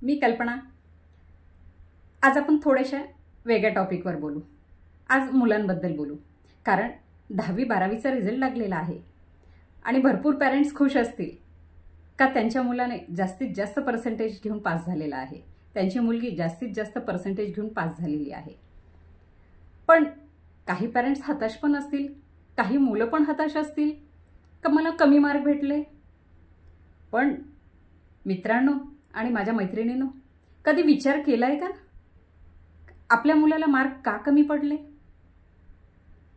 मी कल्पना। आज आपण थोड्याशा वेगळ्या टॉपिकवर बोलू। आज मुलांबद्दल बोलू, कारण 10वी-12वीचा रिझल्ट लागलेला आहे आणि भरपूर पेरेंट्स खुश असतील का त्यांच्या मुलाने जास्तीत जास्त पर्सेंटेज घेऊन पास झालेला आहे, त्यांची मुलगी जास्तीत जास्त पर्सेंटेज घेऊन पास झालेली आहे। पण काही पेरेंट्स हताश पण असतील, काही मुलं पण हताश असतील का मला कमी मार्क भेटले। पण मित्रांनो आणि माझ्या मैत्रिणींनो, कधी विचार केलाय का आपल्या मुलाला मार्क का कमी पडले?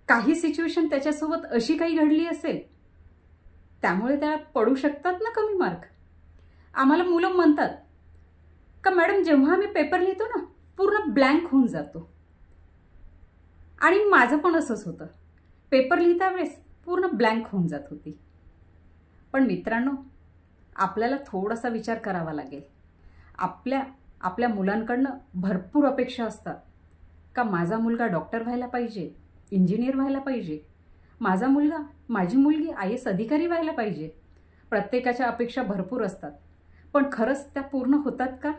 काही सिच्युएशन त्याच्यासोबत अशी काही घडली असेल त्यामुळे त्याला पडू शकतात ना कमी मार्क। आम्हाला मुलं म्हणतात का मॅडम जेव्हा आम्ही पेपर लिहितो ना पूर्ण ब्लँक होऊन जातो, आणि माझं पण असंच होतं, पेपर लिहिता वेळेस पूर्ण ब्लँक होऊन जात होती। पण मित्रांनो, आपल्याला थोडासा विचार करावा लागेल। आपल्या मुलांकडनं भरपूर अपेक्षा असतात का माझा मुलगा डॉक्टर व्हायला पाहिजे, इंजिनियर व्हायला पाहिजे, माझा मुलगा माझी मुलगी IAS अधिकारी व्हायला पाहिजे। प्रत्येकाच्या अपेक्षा भरपूर असतात, पण खरंच त्या पूर्ण होतात का?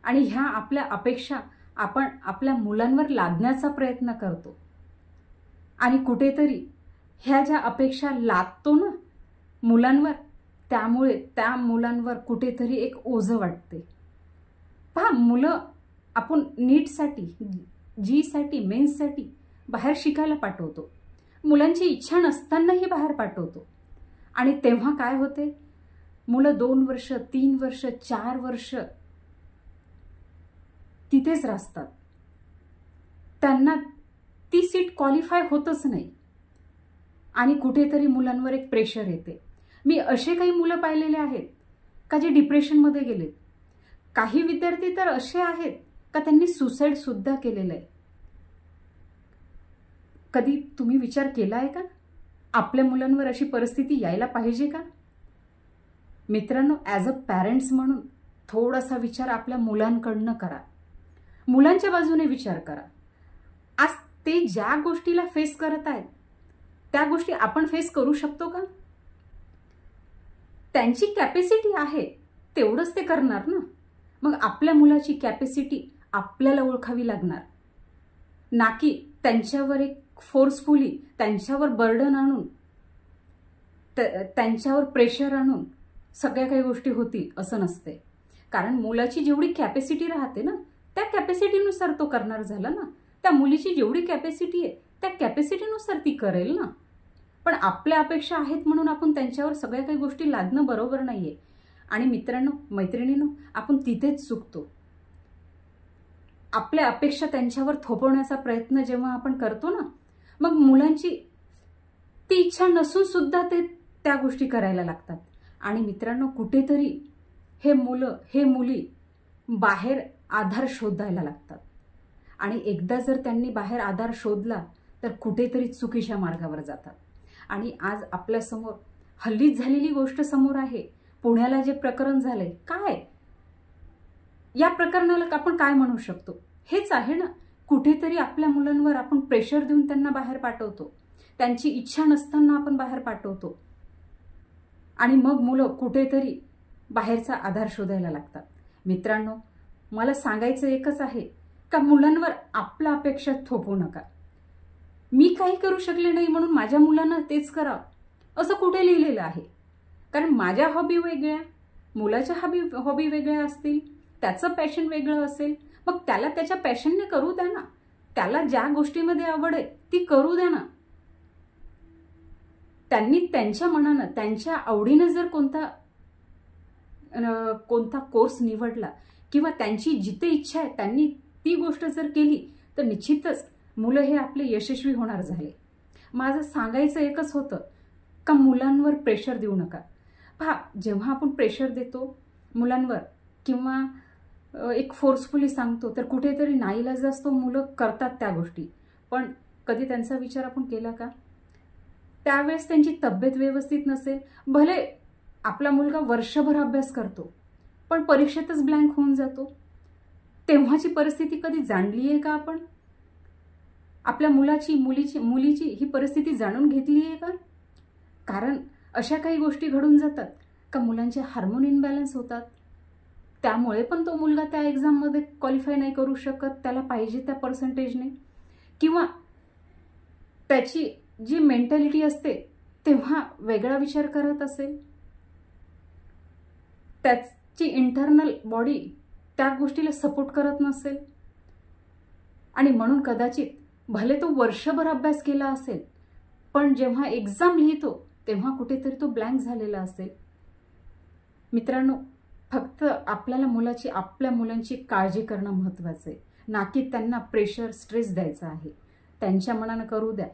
आणि ह्या आपल्या अपेक्षा आपण आपल्या मुलांवर लादण्याचा प्रयत्न करतो, आणि कुठेतरी ह्या ज्या अपेक्षा लादतो ना मुलांवर, त्यामुळे त्या मुलांवर कुठेतरी एक ओझं वाटते। पहा, मुलं आपण नीटसाठी, जीसाठी, मेन्ससाठी बाहेर शिकायला पाठवतो, मुलांची इच्छा नसतानाही बाहेर पाठवतो, आणि तेव्हा काय होते, मुलं 2 वर्ष, 3 वर्ष, 4 वर्ष तिथेच राहतात, त्यांना ती सीट क्वालिफाय होतच नाही, आणि कुठेतरी मुलांवर एक प्रेशर येते। मी असे काही मुलं पाहिलेले आहेत का जे डिप्रेशनमध्ये गेलेत। काही विद्यार्थी तर असे आहेत का त्यांनी सुसाईड सुद्धा केलेलं आहे। कधी तुम्ही विचार केला आहे का आपल्या मुलांवर अशी परिस्थिती यायला पाहिजे का? मित्रांनो, ॲज अ पॅरेंट्स म्हणून थोडासा विचार आपल्या मुलांकडनं करा, मुलांच्या बाजूने विचार करा। आज ते ज्या गोष्टीला फेस करत आहेत त्या गोष्टी आपण फेस करू शकतो का? त्यांची कॅपॅसिटी आहे तेवढंच ते करणार ना। मग आपल्या मुलाची कॅपॅसिटी आपल्याला ओळखावी लागणार, ना की त्यांच्यावर एक फोर्सफुली त्यांच्यावर बर्डन आणून, त्यांच्यावर प्रेशर आणून सगळ्या काही गोष्टी होतील असं नसते। कारण मुलाची जेवढी कॅपॅसिटी राहते ना त्या कॅपॅसिटीनुसार तो करणार झाला ना। त्या मुलीची जेवढी कॅपॅसिटी आहे त्या कॅपॅसिटीनुसार ती करेल ना। पण आपल्या अपेक्षा आहेत म्हणून आपण त्यांच्यावर सगळ्या काही गोष्टी लादणं बरोबर नाहीये। आणि मित्रांनो, मैत्रिणींनो, आपण तिथेच चुकतो। आपल्या अपेक्षा त्यांच्यावर थोपवण्याचा प्रयत्न जेव्हा आपण करतो ना, मग मुलांची ती इच्छा नसून सुद्धा ते त्या गोष्टी करायला लागतात। आणि मित्रांनो, कुठेतरी हे मुलं, हे मुली बाहेर आधार शोधायला लागतात, आणि एकदा जर त्यांनी बाहेर आधार शोधला तर कुठेतरी चुकीच्या मार्गावर जातात। आणि आज आपल्यासमोर हल्लीच झालेली गोष्ट समोर आहे, पुण्याला जे प्रकरण झाले, काय या प्रकरणाला आपण काय म्हणू शकतो? हेच आहे ना, कुठेतरी आपल्या मुलांवर आपण प्रेशर देऊन त्यांना बाहेर पाठवतो, त्यांची इच्छा नसताना आपण बाहेर पाठवतो, आणि मग मुलं कुठेतरी बाहेरचा आधार शोधायला लागतात। मित्रांनो, मला सांगायचं एकच आहे का मुलांवर आपल्या अपेक्षा थोपवू नका। मी काही करू शकले नाही म्हणून माझ्या मुलांना तेच करावं असं कुठे लिहिलेलं आहे? कारण माझ्या हॉबी वेगळ्या, मुलाच्या हॉबी वेगळ्या असतील, त्याचं पॅशन वेगळं असेल, मग त्याला त्याच्या पॅशनने करू द्या ना। त्याला ज्या गोष्टीमध्ये आवड आहे ती करू द्या ना। त्यांनी त्यांच्या मनानं, त्यांच्या आवडीनं जर कोणता कोर्स निवडला किंवा त्यांची जिथे इच्छा आहे त्यांनी ती गोष्ट जर केली तर निश्चितच मुलं हे आपले यशस्वी होणार झाले। माझं सांगायचं एकच होतं का मुलांवर प्रेशर देऊ नका। पहा, जेव्हा आपण प्रेशर देतो मुलांवर किंवा एक फोर्सफुली सांगतो तर कुठेतरी नाईलाज असतो, मुलं करतात त्या गोष्टी। पण कधी त्यांचा विचार आपण केला का? त्यावेळेस त्यांची तब्येत व्यवस्थित नसेल, भले आपला मुलगा वर्षभर अभ्यास करतो पण परीक्षेतच ब्लँक होऊन जातो, तेव्हाची परिस्थिती कधी जाणली आहे का आपण? आपल्या मुलीची ही परिस्थिती जाणून घेतली आहे का? कारण अशा काही गोष्टी घडून जातात का मुलांचे हार्मोन इनबॅलन्स होतात, त्यामुळे पण तो मुलगा त्या एक्झाममध्ये क्वालिफाय नाही करू शकत त्याला पाहिजे त्या पर्सेंटेजने, किंवा त्याची जी मेंटॅलिटी असते तेव्हा वेगळा विचार करत असेल, त्याची इंटरनल बॉडी त्या गोष्टीला सपोर्ट करत नसेल, आणि म्हणून कदाचित भले तो वर्षभर अभ्यास केला असेल पण जेव्हा एक्झाम लिहितो तेव्हा कुठेतरी तो ब्लँक झालेला असेल. मित्रांनो, फक्त आपल्याला आपल्या मुलांची काळजी करणं महत्त्वाचं आहे, ना की त्यांना प्रेशर स्ट्रेस द्यायचा आहे. त्यांच्या मनानं करू द्या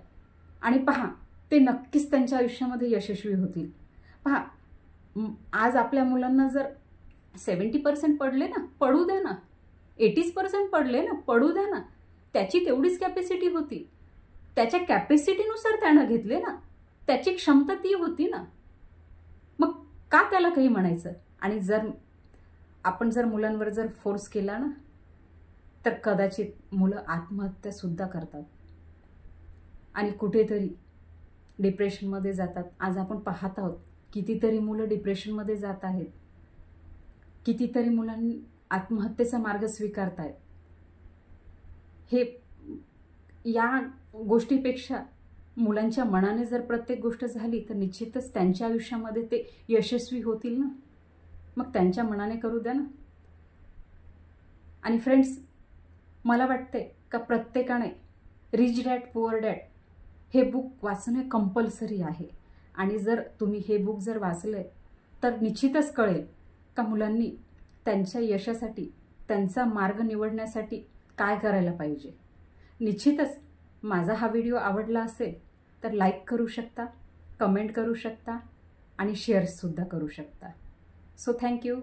आणि पहा ते नक्कीच त्यांच्या आयुष्यामध्ये यशस्वी होतील. पहा, आज आपल्या मुलांना जर 70% पडले ना, पडू द्या ना. 80% पडले ना, पडू द्या ना. त्याची तेवढीच कॅपॅसिटी होती, त्याच्या कॅपॅसिटीनुसार त्यानं घेतले ना, त्याची क्षमता ती होती ना, मग का त्याला काही म्हणायचं. आणि आपण जर मुलांवर जर फोर्स केला ना तर कदाचित मुलं आत्महत्या सुद्धा करतात आणि कुठेतरी डिप्रेशनमध्ये जातात. आज आपण पाहत आहोत कितीतरी मुलं डिप्रेशनमध्ये जात आहेत, कितीतरी मुलांनी आत्महत्येचा मार्ग स्वीकारत आहेत. हे या गोष्टीपेक्षा मुलांच्या मनाने जर प्रत्येक गोष्ट झाली तर निश्चितच त्यांच्या आयुष्यामध्ये ते यशस्वी होतील ना. मग त्यांच्या मनाने करू द्या ना. आणि फ्रेंड्स, मला वाटते का प्रत्येकाने रिच डॅड पुअर डॅड हे बुक वाचणे कंपल्सरी आहे. आणि जर तुम्ही हे बुक जर वाचले तर निश्चितच कळेल का मुलांनी त्यांच्या यशासाठी, त्यांचा मार्ग निवडण्यासाठी काय करायला पाहिजे. निश्चितच माझा हा व्हिडिओ आवडला असेल तर लाईक करू शकता, कमेंट करू शकता आणि शेअरसुद्धा करू शकता. So thank you.